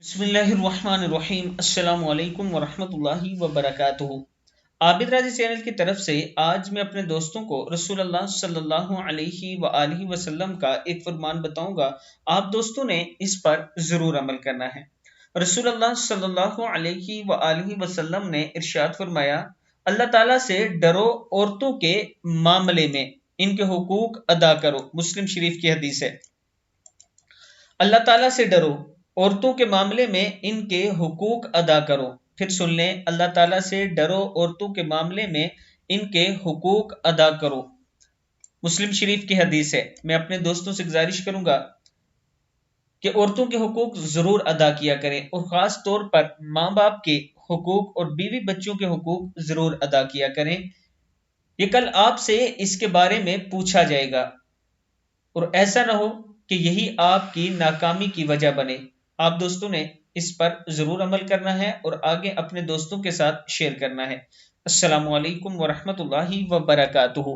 बिस्मिल्लाहिर्रहमानिर्रहीम। अस्सलाम वालेकुम वरहमतुल्लाहि वबरकातुहू। आबिद राजी चैनल की तरफ से आज मैं अपने दोस्तों को रसूलुल्लाह सल्लल्लाहु अलैहि वआलिहि वसल्लम का एक फरमान बताऊंगा। आप दोस्तों ने इस पर जरूर अमल करना है। रसूलुल्लाह सल्लल्लाहु अलैहि वआलिहि वसल्लम ने इरशाद फरमाया, अल्लाह ताला से डरो, औरतों के मामले में इनके हुकूक अदा करो। मुस्लिम शरीफ की हदीस है। अल्लाह ताला से डरो, औरतों के मामले में इनके हुकूक अदा करो। फिर सुन लें, अल्लाह ताला से डरो, औरतों के मामले में इनके हुकूक अदा करो। मुस्लिम शरीफ की हदीस है। मैं अपने दोस्तों से गुजारिश करूंगा कि औरतों के हुकूक जरूर अदा किया करें और खास तौर पर माँ बाप के हुकूक और बीवी बच्चों के हुकूक जरूर अदा किया करें। ये कल आपसे इसके बारे में पूछा जाएगा और ऐसा ना हो कि यही आपकी नाकामी की वजह बने। आप दोस्तों ने इस पर जरूर अमल करना है और आगे अपने दोस्तों के साथ शेयर करना है। अस्सलामु अलैकुम वरहमतुल्लाहि वबरकातुहू।